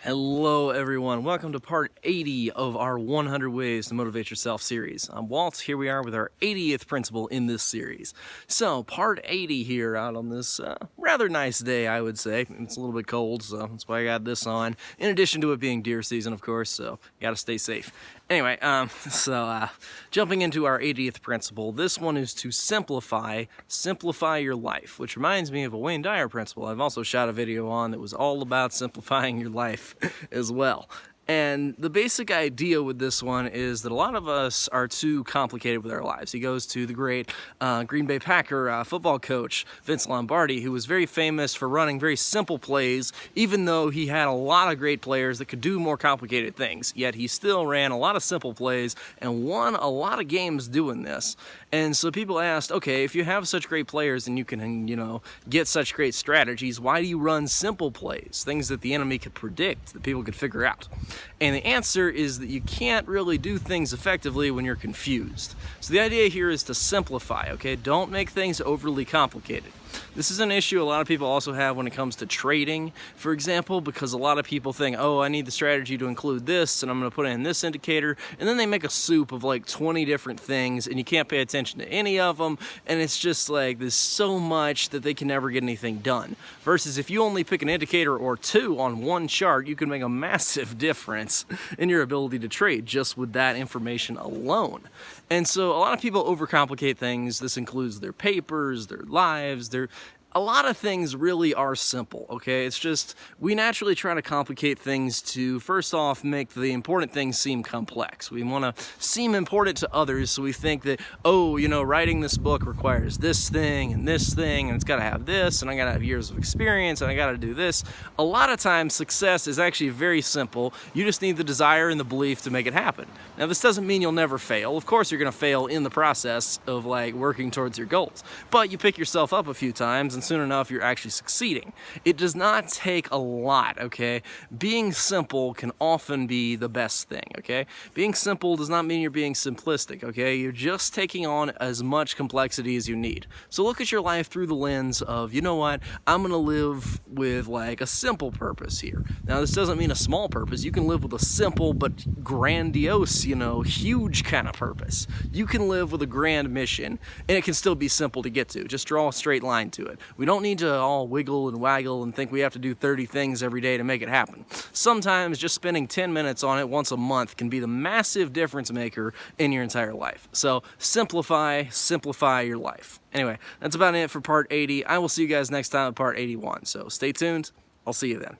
Hello everyone, welcome to part 80 of our 100 Ways to Motivate Yourself series. I'm Walt, here we are with our 80th principle in this series. So, part 80 here out on this rather nice day, I would say. It's a little bit cold, so that's why I got this on. In addition to it being deer season, of course, so you gotta stay safe. Anyway, jumping into our 80th principle, this one is to simplify your life, which reminds me of a Wayne Dyer principle I've also shot a video on that was all about simplifying your life as well. And the basic idea with this one is that a lot of us are too complicated with our lives. He goes to the great Green Bay Packer football coach, Vince Lombardi, who was very famous for running very simple plays, even though he had a lot of great players that could do more complicated things. Yet he still ran a lot of simple plays and won a lot of games doing this. And so people asked, okay, if you have such great players and you can, get such great strategies, why do you run simple plays, things that the enemy could predict, that people could figure out? And the answer is that you can't really do things effectively when you're confused. So the idea here is to simplify, okay? Don't make things overly complicated. This is an issue a lot of people also have when it comes to trading, for example, because a lot of people think, oh, I need the strategy to include this, and I'm going to put in this indicator, and then they make a soup of like 20 different things, and you can't pay attention to any of them, and it's just like there's so much that they can never get anything done. Versus if you only pick an indicator or two on one chart, you can make a massive difference in your ability to trade just with that information alone. And so a lot of people overcomplicate things. This includes their papers, their lives, a lot of things really are simple, okay? It's just, we naturally try to complicate things to, first off, make the important things seem complex. We want to seem important to others, so we think that, oh, writing this book requires this thing, and it's got to have this, and I got to have years of experience, and I got to do this. A lot of times, success is actually very simple. You just need the desire and the belief to make it happen. Now, this doesn't mean you'll never fail. Of course, you're going to fail in the process of, working towards your goals. But you pick yourself up a few times, and soon enough you're actually succeeding. It does not take a lot, okay? Being simple can often be the best thing, okay? Being simple does not mean you're being simplistic, okay? You're just taking on as much complexity as you need. So look at your life through the lens of, you know what, I'm gonna live with a simple purpose here. Now this doesn't mean a small purpose. You can live with a simple but grandiose, huge kind of purpose. You can live with a grand mission and it can still be simple to get to. Just draw a straight line to it. We don't need to all wiggle and waggle and think we have to do 30 things every day to make it happen. Sometimes just spending 10 minutes on it once a month can be the massive difference maker in your entire life. So simplify your life. Anyway, that's about it for part 80. I will see you guys next time at part 81. So stay tuned. I'll see you then.